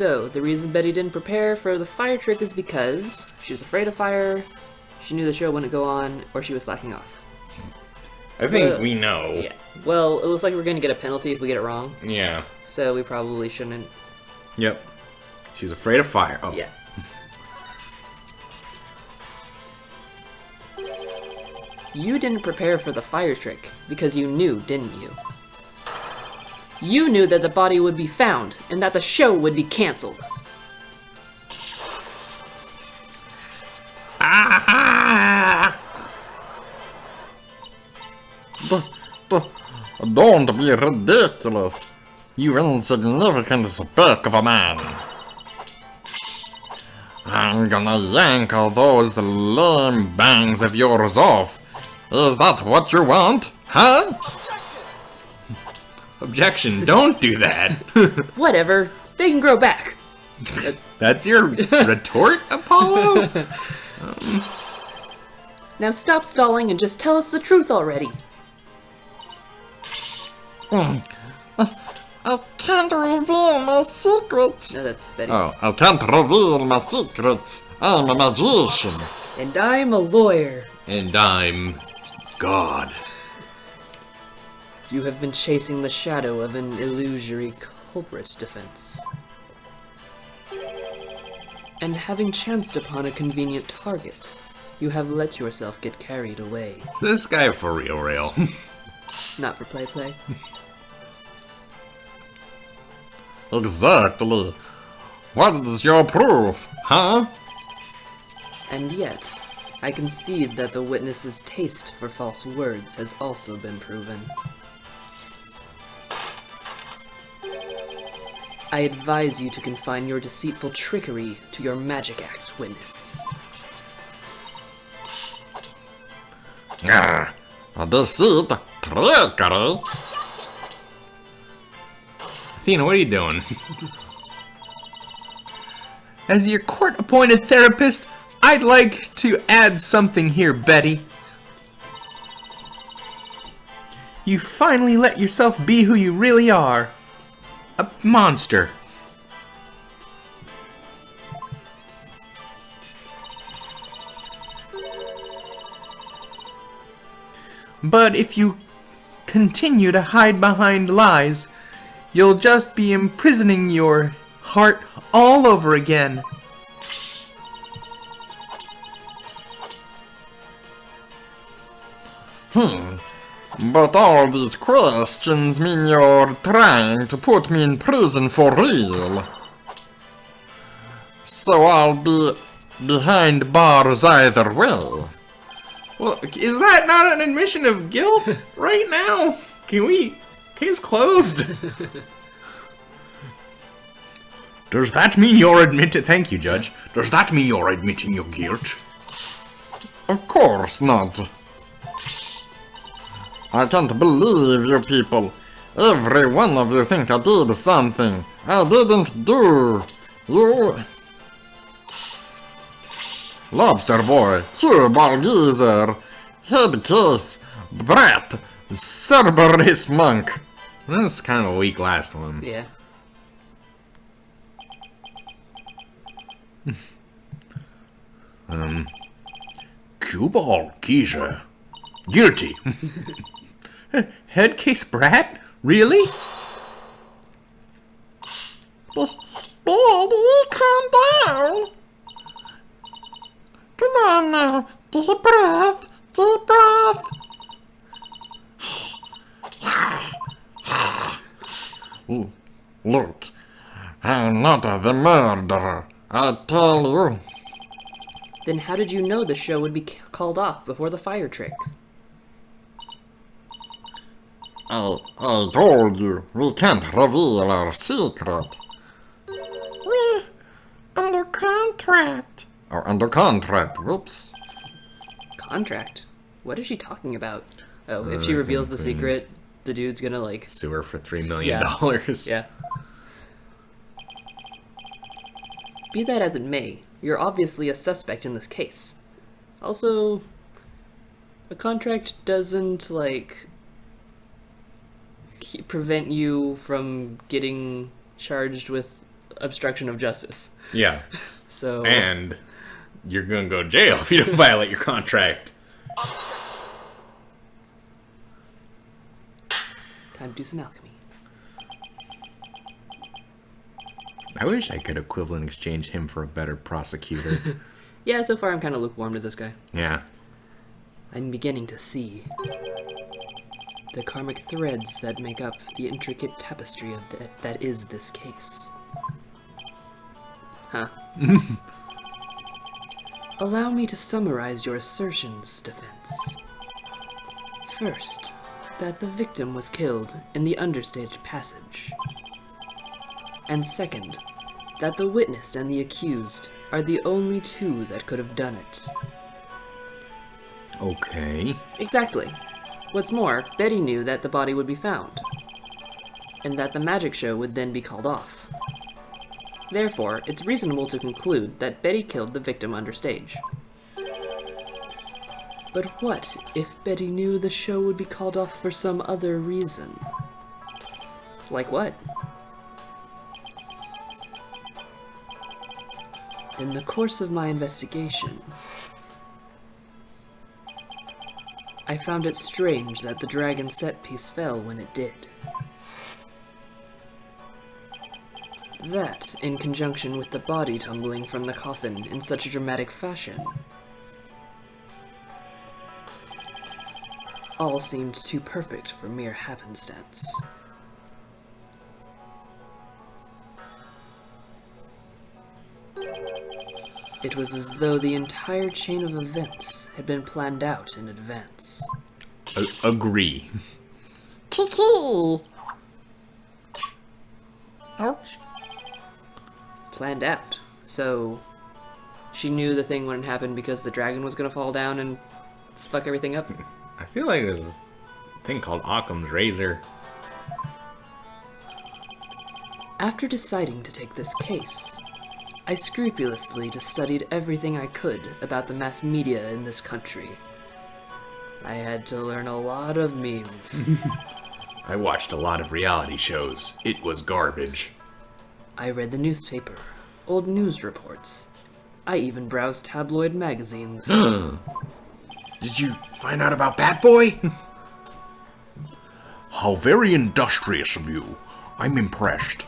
So, the reason Betty didn't prepare for the fire trick is because she was afraid of fire, she knew the show wouldn't go on, or she was slacking off. I think we know. Yeah. Well, it looks like we're going to get a penalty if we get it wrong. Yeah. So we probably shouldn't. Yep. She's afraid of fire. Oh. Yeah. You didn't prepare for the fire trick because you knew, didn't you? You knew that the body would be found and that the show would be cancelled. Ah! Don't be ridiculous, you insignificant speck of a man. I'm gonna yank all those lame bangs of yours off. Is that what you want, huh? Objection, don't do that. Whatever, they can grow back. That's your retort, Apollo? Now stop stalling and just tell us the truth already. I can't reveal my secrets. No, that's Betty. Oh, I can't reveal my secrets. I'm a magician. And I'm a lawyer. And I'm God. You have been chasing the shadow of an illusory culprit defense. And having chanced upon a convenient target, you have let yourself get carried away. Is this guy for real? Not for play. Exactly. What is your proof, huh? And yet, I concede that the witness's taste for false words has also been proven. I advise you to confine your deceitful trickery to your magic act, witness. Deceit, trickery. Athena, what are you doing? As your court-appointed therapist, I'd like to add something here, Betty. You finally let yourself be who you really are. A monster. But if you continue to hide behind lies, you'll just be imprisoning your heart all over again. But all these questions mean you're trying to put me in prison for real. So I'll be behind bars either way. Well, is that not an admission of guilt right now? Case closed? Does that mean you're admitting... Thank you, Judge. Does that mean you're admitting your guilt? Of course not. I can't believe you people. Every one of you think I did something. I didn't do. You... Lobster boy, cube geezer, head case, brat, Cerberus monk. That's kind of a weak last one. Yeah. Cue-ball geezer. Guilty. Head case brat? Really? Baby, calm down. Come on now, deep breath, deep breath. Look, I'm not the murderer, I tell you. Then how did you know the show would be called off before the fire trick? I told you, we can't reveal our secret. We're under contract. Or under contract, whoops. Contract? What is she talking about? Oh, if she reveals the secret, the dude's gonna, like... Sue her for $3 million. Yeah. Be that as it may, you're obviously a suspect in this case. Also, a contract doesn't, like, prevent you from getting charged with obstruction of justice. Yeah. So And you're gonna go to jail if you don't violate your contract. time to do some alchemy. I wish I could equivalent exchange him for a better prosecutor. Yeah, so far I'm kind of lukewarm to this guy. Yeah. I'm beginning to see the karmic threads that make up the intricate tapestry of that is this case. Huh. Allow me to summarize your assertions, defense. First, that the victim was killed in the understage passage. And second, that the witness and the accused are the only two that could have done it. Okay. Exactly. What's more, Betty knew that the body would be found, and that the magic show would then be called off. Therefore, it's reasonable to conclude that Betty killed the victim understage. But what if Betty knew the show would be called off for some other reason? Like what? In the course of my investigation, I found it strange that the dragon set piece fell when it did. That, in conjunction with the body tumbling from the coffin in such a dramatic fashion, all seemed too perfect for mere happenstance. It was as though the entire chain of events had been planned out in advance. Agree. Kiki! Ouch. Planned out. So, she knew the thing wouldn't happen because the dragon was gonna fall down and fuck everything up? I feel like there's a thing called Occam's razor. After deciding to take this case, I scrupulously studied everything I could about the mass media in this country. I had to learn a lot of memes. I watched a lot of reality shows. It was garbage. I read the newspaper, old news reports. I even browsed tabloid magazines. Did you find out about Bat Boy? How very industrious of you. I'm impressed.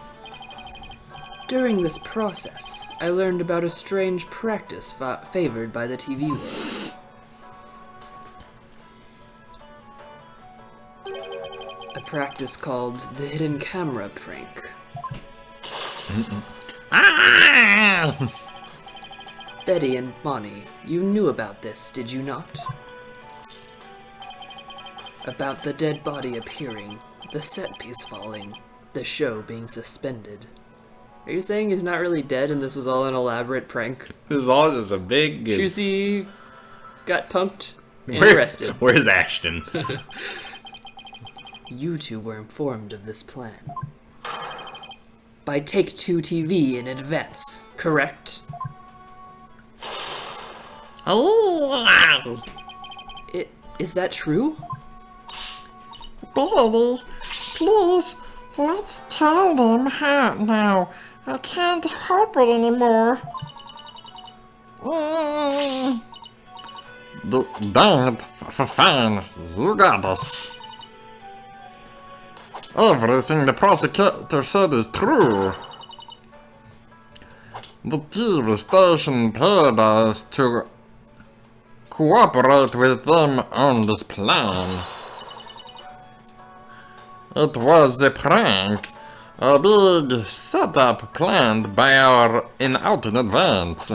During this process, I learned about a strange practice favored by the TV world. A practice called the hidden camera prank. Ah! Betty and Bonnie, you knew about this, did you not? About the dead body appearing, the set piece falling, the show being suspended. Are you saying he's not really dead and this was all an elaborate prank? This is all just a big... Juicy got punked and arrested. Where's Ashton? You two were informed of this plan. By Take-Two TV in advance, correct? Oh! Is that true? Betty, please, let's tell them how now. I can't help it anymore. Dang it, fine, you got this. Everything the prosecutor said is true. The TV station paid us to cooperate with them on this plan. It was a prank, a big setup planned by out in advance.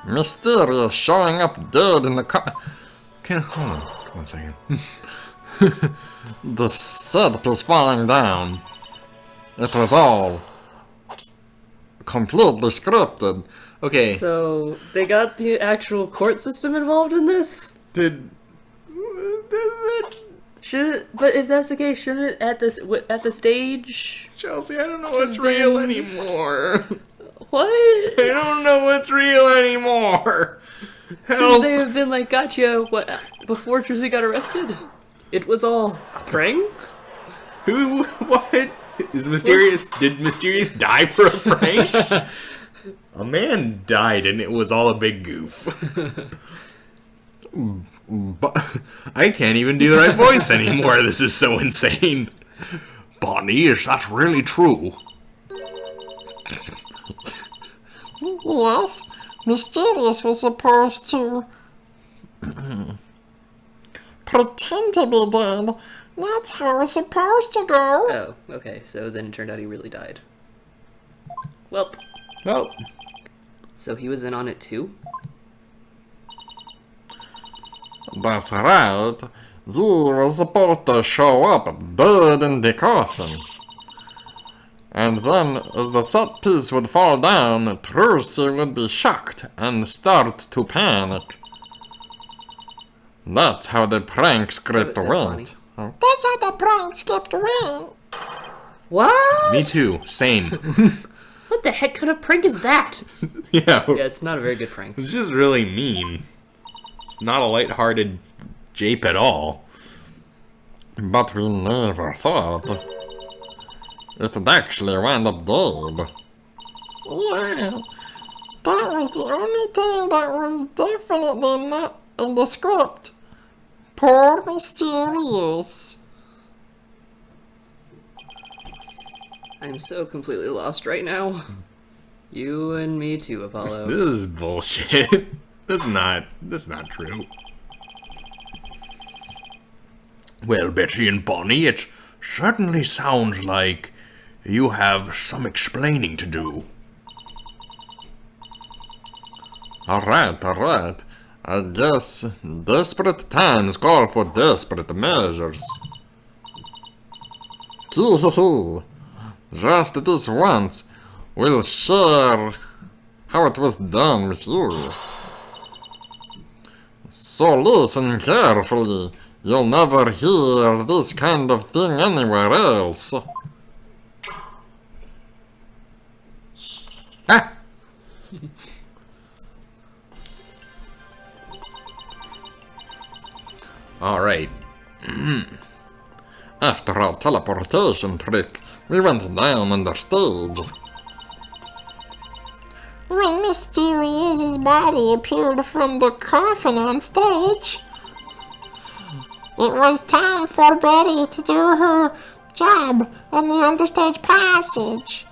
Mysterious showing up dead in the car. Okay, hold on 1 second. The set piece falling down. It was all completely scripted. Okay, So, they got the actual court system involved in this? did... But if that's the case, shouldn't it at the stage? Chelsea, I don't know what's real anymore. What? I don't know what's real anymore. Should Help. they have been like, gotcha, what, before Trizzy got arrested? It was all a prank? Who? What? Did Mysterious die for a prank? A man died and it was all a big goof. But I can't even do the right voice anymore. This is so insane. Bonnie, is that really true? Yes, Mysterious was supposed to pretend to be dead. That's how it's supposed to go. Oh, okay, so then it turned out he really died. Well, Well, so he was in on it too? That's right. He was supposed to show up dead in the coffin. And then, as the set piece would fall down, Trucy would be shocked and start to panic. That's how the prank script That's went. That's how the prank script went. What? me too. Same. What the heck kind of prank is that? Yeah, Yeah, it's not a very good prank. it's just really mean. It's not a lighthearted jape at all. But we never thought it'd actually wind up dead. Yeah, that was the only thing that was definitely not in the script. Poor Mysterious. I'm so completely lost right now. You and me too, Apollo. This is bullshit. That's not true. Well, Betty and Bonnie, it certainly sounds like you have some explaining to do. Alright. I guess desperate times call for desperate measures. Just this once, we'll share how it was done with you. So listen carefully. You'll never hear this kind of thing anywhere else. Ah! Alright. After our teleportation trick, we went down on the stage. When Mysterious's body appeared from the coffin on stage, it was time for Betty to do her job on the understage passage.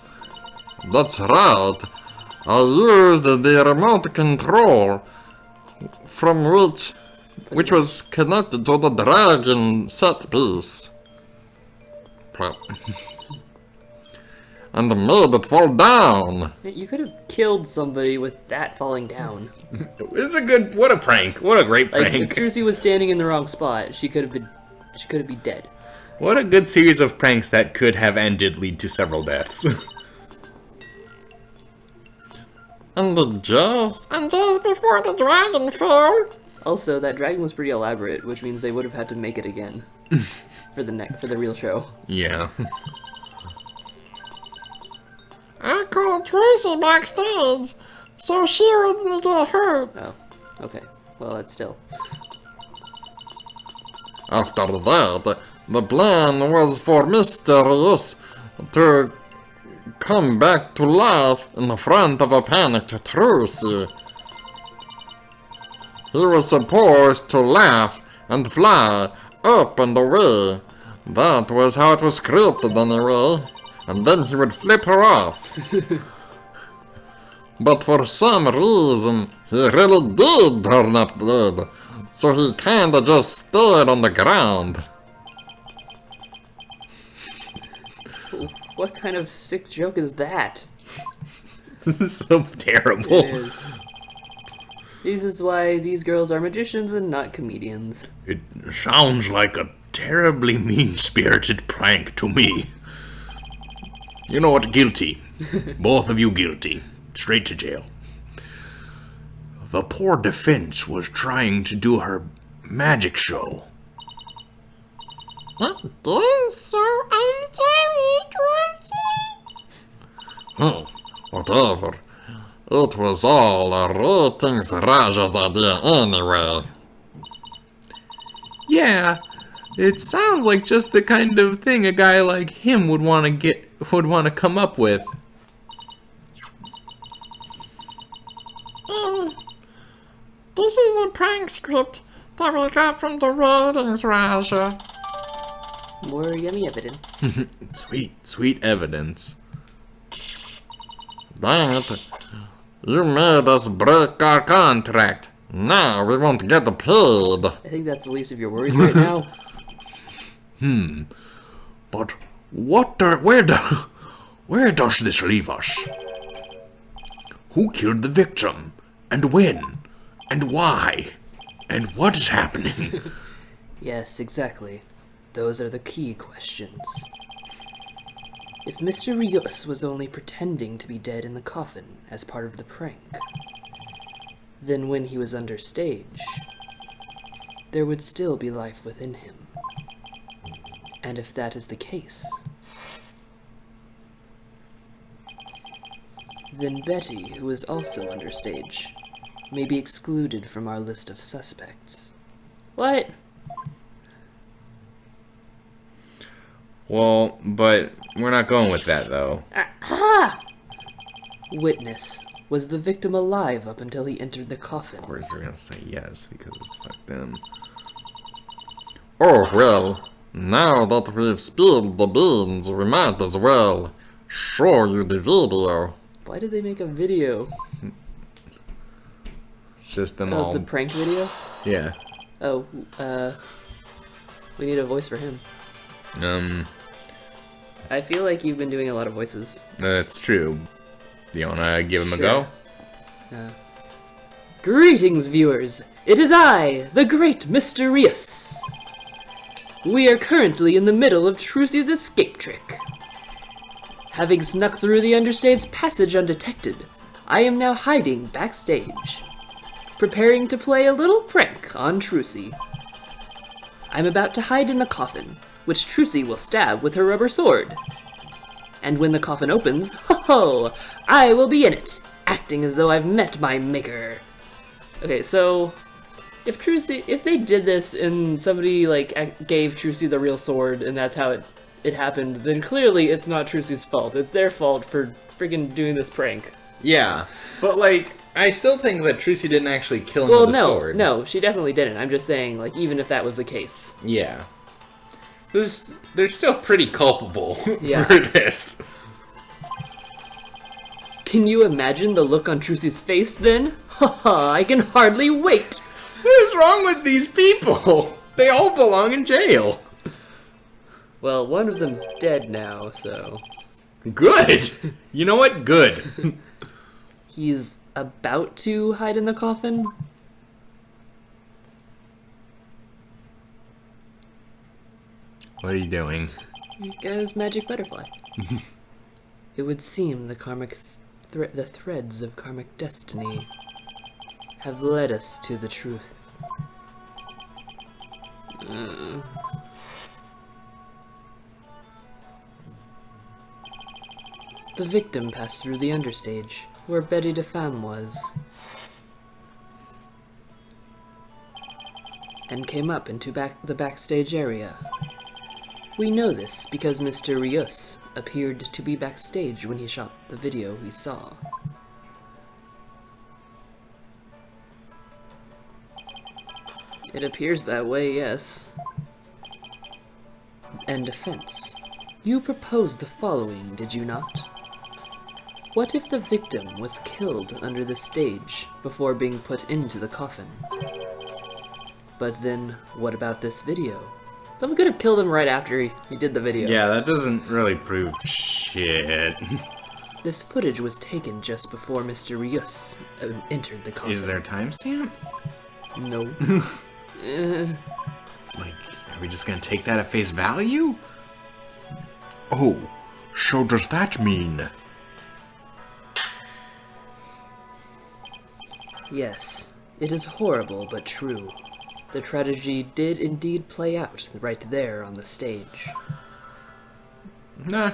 That's right. I used the remote control from which was connected to the dragon set piece. And made it fall down. You could have killed somebody with that falling down. What a prank. What a great Like, if prank. Trucy was standing in the wrong spot, she could have been dead. What a good series of pranks that could have and did lead to several deaths. And just before the dragon fell. Also, that dragon was pretty elaborate, which means they would have had to make it again for the real show. Yeah. I called Tracy backstage, so she wouldn't get hurt. Oh, okay. Well, that's still. After that, the plan was for Mysterious to come back to life in front of a panicked Trucy. He was supposed to laugh and fly up and away. That was how it was scripted anyway. And then he would flip her off. But for some reason, he really did turn up dead. So he kinda just stayed on the ground. What kind of sick joke is that? This is so terrible. It is. This is why these girls are magicians and not comedians. It sounds like a terribly mean-spirited prank to me. You know what? Guilty. Both of you guilty. Straight to jail. The poor defense was trying to do her magic show. I guess so. I'm sorry, Trucy. Whatever. It was all a ratings Raja's idea anyway. Yeah, It sounds like just the kind of thing a guy like him would want to come up with. This is a prank script that we got from the ratings, Raja. More yummy evidence. Sweet evidence. Dang it. You made us break our contract. Now we won't get paid. I think that's the least of your worries right now. But where does this leave us? Who killed the victim? And when? And why? And what is happening? Yes, exactly. Those are the key questions. If Mr. Rios was only pretending to be dead in the coffin as part of the prank, then when he was under stage, there would still be life within him. And if that is the case, then Betty, who is also under stage, may be excluded from our list of suspects. What? Well, but we're not going with that, though. Aha! Witness. Was the victim alive up until he entered the coffin? Of course, they're gonna say yes because it's fuck them. Oh, well, now that we've spilled the beans, we might as well show you the video. Why did they make a video? It's just them Oh, all. the prank video? Yeah. Oh, we need a voice for him. I feel like you've been doing a lot of voices. That's true. You wanna give him a go? Greetings, viewers! It is I, the great Mr. Rios. We are currently in the middle of Trucy's escape trick. Having snuck through the understage passage undetected, I am now hiding backstage, preparing to play a little prank on Trucy. I'm about to hide in a coffin, which Trucy will stab with her rubber sword. And when the coffin opens, ho-ho, I will be in it, acting as though I've met my maker. Okay, so if they did this and somebody like gave Trucy the real sword and that's how it happened, then clearly it's not Trucy's fault. It's their fault for freaking doing this prank. Yeah, but like, I still think that Trucy didn't actually kill him with the sword. No, she definitely didn't. I'm just saying, like, even if that was the case. Yeah. They're still pretty culpable Yeah. for this. Can you imagine the look on Trucy's face then? Haha, I can hardly wait! What is wrong with these people? They all belong in jail. Well, one of them's dead now, so... Good! You know what? Good. He's about to hide in the coffin? What are you doing? Guy's magic butterfly. It would seem the the threads of karmic destiny have led us to the truth. The victim passed through the understage, where Betty DeFemme was, and came up into the backstage area. We know this because Mr. Rios appeared to be backstage when he shot the video we saw. It appears that way, yes. And defense. You proposed the following, did you not? What if the victim was killed under the stage before being put into the coffin? But then, what about this video? Someone could have killed him right after he did the video. Yeah, that doesn't really prove shit. This footage was taken just before Mr. Rios entered the coffin. Is there a timestamp? No. Like, are we just gonna take that at face value? Oh, so does that mean... Yes, it is horrible but true. The tragedy did indeed play out right there on the stage. Nah.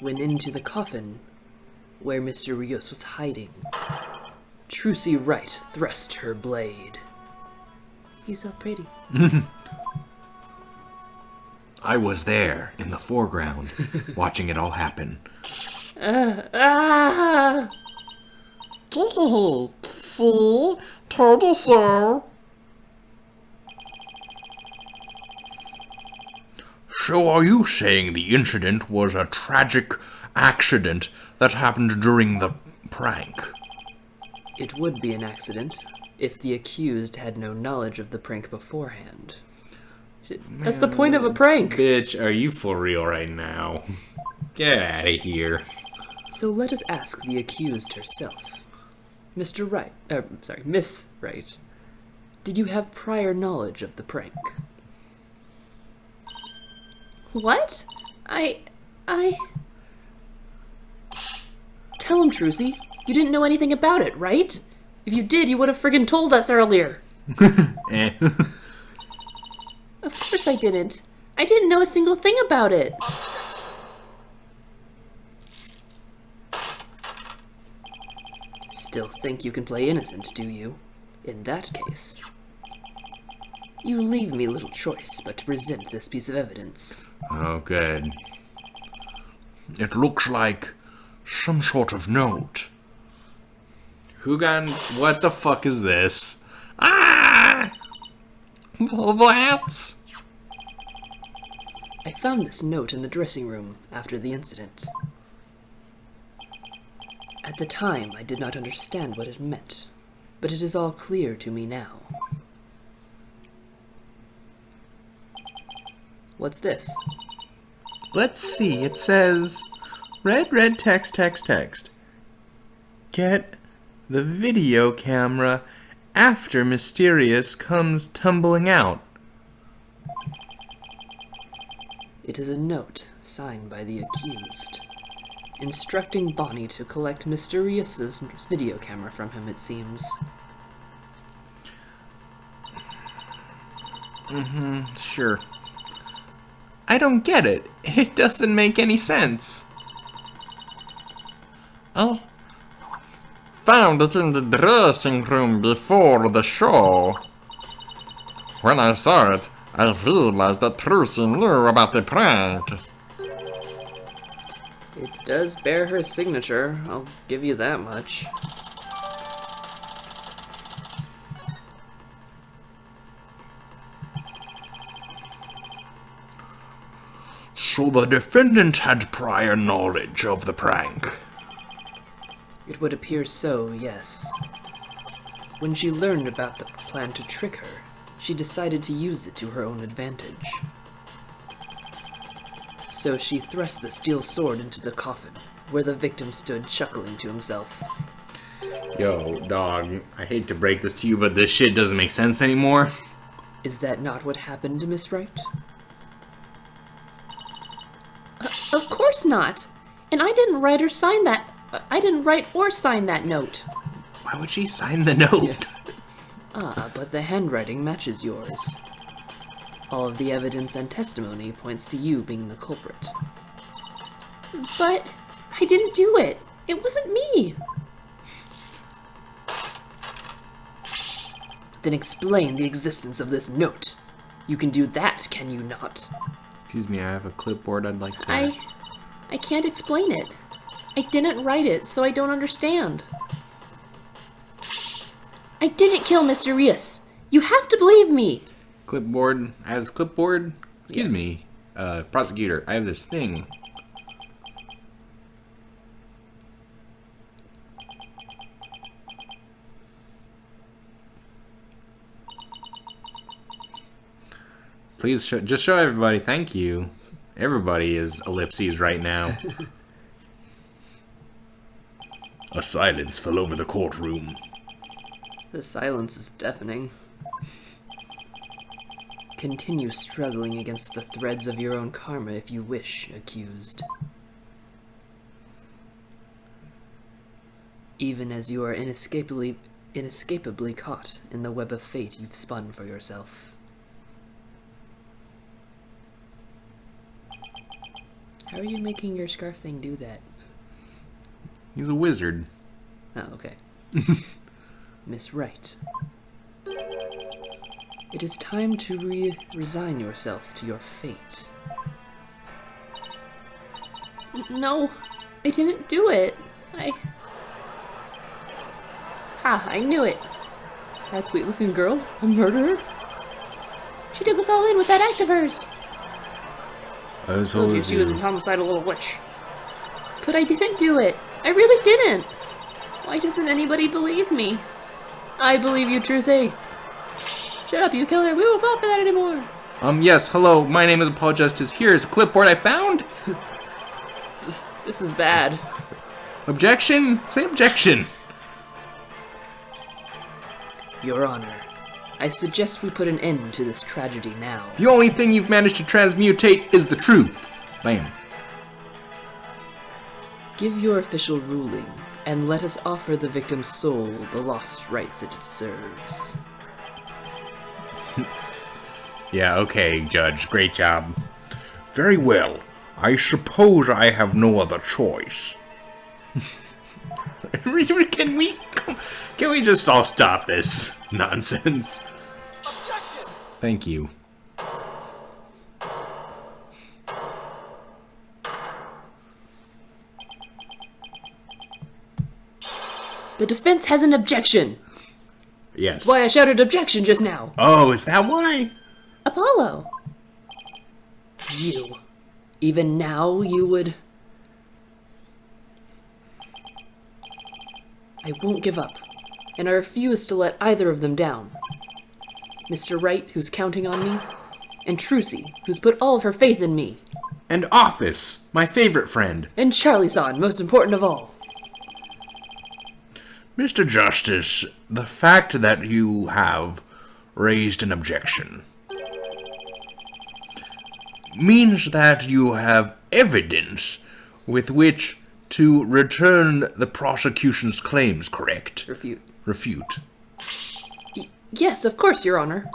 Went into the coffin where Mr. Rios was hiding. Trucy Wright thrust her blade. He's so pretty. I was there in the foreground, watching it all happen. See? Told you so. So are you saying the incident was a tragic accident that happened during the prank? It would be an accident if the accused had no knowledge of the prank beforehand. That's the point of a prank! Bitch, are you for real right now? Get out of here. So let us ask the accused herself. Mr. Wright, Miss Wright, did you have prior knowledge of the prank? What? I... Tell him, Trucy. You didn't know anything about it, right? If you did, you would have friggin' told us earlier. Eh. Of course I didn't. I didn't know a single thing about it. Still think you can play innocent, do you? In that case, you leave me little choice but to present this piece of evidence. Oh, good. It looks like some sort of note. What the fuck is this? Ah! What? I found this note in the dressing room after the incident. At the time, I did not understand what it meant, but it is all clear to me now. What's this? Let's see. It says, red text. Get the video camera after Mysterious comes tumbling out. It is a note signed by the accused, instructing Bonnie to collect Mysterious's video camera from him, it seems. Sure. I don't get it. It doesn't make any sense. I found it in the dressing room before the show. When I saw it, I realized that Trucy knew about the prank. It does bear her signature, I'll give you that much. So the defendant had prior knowledge of the prank. It would appear so, yes. When she learned about the plan to trick her, she decided to use it to her own advantage. So she thrust the steel sword into the coffin, where the victim stood chuckling to himself. Yo, dog, I hate to break this to you, but this shit doesn't make sense anymore. Is that not what happened, Miss Wright? Of course not! And I didn't write or sign that. I didn't write or sign that note. Why would she sign the note? Ah, but the handwriting matches yours. All of the evidence and testimony points to you being the culprit. But I didn't do it. It wasn't me. Then explain the existence of this note. You can do that, can you not? Excuse me, I have a clipboard I'd like to... I can't explain it. I didn't write it, so I don't understand. I didn't kill Mr. Rios. You have to believe me. Clipboard. I have this clipboard. Excuse Yeah. me, prosecutor. I have this thing. Please just show everybody. Thank you. Everybody is ellipses right now. A silence fell over the courtroom. The silence is deafening. Continue struggling against the threads of your own karma if you wish, accused. Even as you are inescapably caught in the web of fate you've spun for yourself. How are you making your scarf thing do that? He's a wizard. Oh, okay. Miss Wright. It is time to resign yourself to your fate. No, I didn't do it. I knew it. That sweet-looking girl, a murderer? She took us all in with that act of hers. I Told you she was a homicidal little witch. But I didn't do it. I really didn't. Why doesn't anybody believe me? I believe you, Trusay. Shut up, you killer. We won't fall for that anymore. Yes, hello, my name is Paul Justice. Here is a clipboard I found. This is bad. Objection? Say objection. Your Honor, I suggest we put an end to this tragedy now. The only thing you've managed to transmutate is the truth. Bam. Give your official ruling, and let us offer the victim's soul the lost rights it deserves. Yeah, okay, Judge. Great job. Very well. I suppose I have no other choice. Can we just all stop this nonsense? Objection! Thank you. The defense has an objection. Yes. Why I shouted objection just now. Oh, is that why? Apollo. You. Even now you would... I won't give up, and I refuse to let either of them down. Mr. Wright, who's counting on me, and Trucy, who's put all of her faith in me, And Office, my favorite friend. and Charlie-san, most important of all. Mr. Justice, the fact that you have raised an objection means that you have evidence with which to return the prosecution's claims, correct? Refute. Refute. Yes, of course, Your Honor.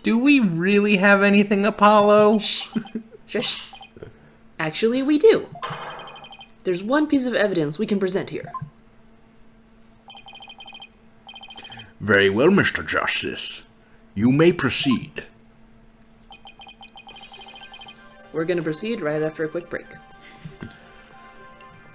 Do we really have anything, Apollo? Shush. Actually, we do. There's one piece of evidence we can present here. Very well, Mr. Justice. You may proceed. We're gonna proceed right after a quick break.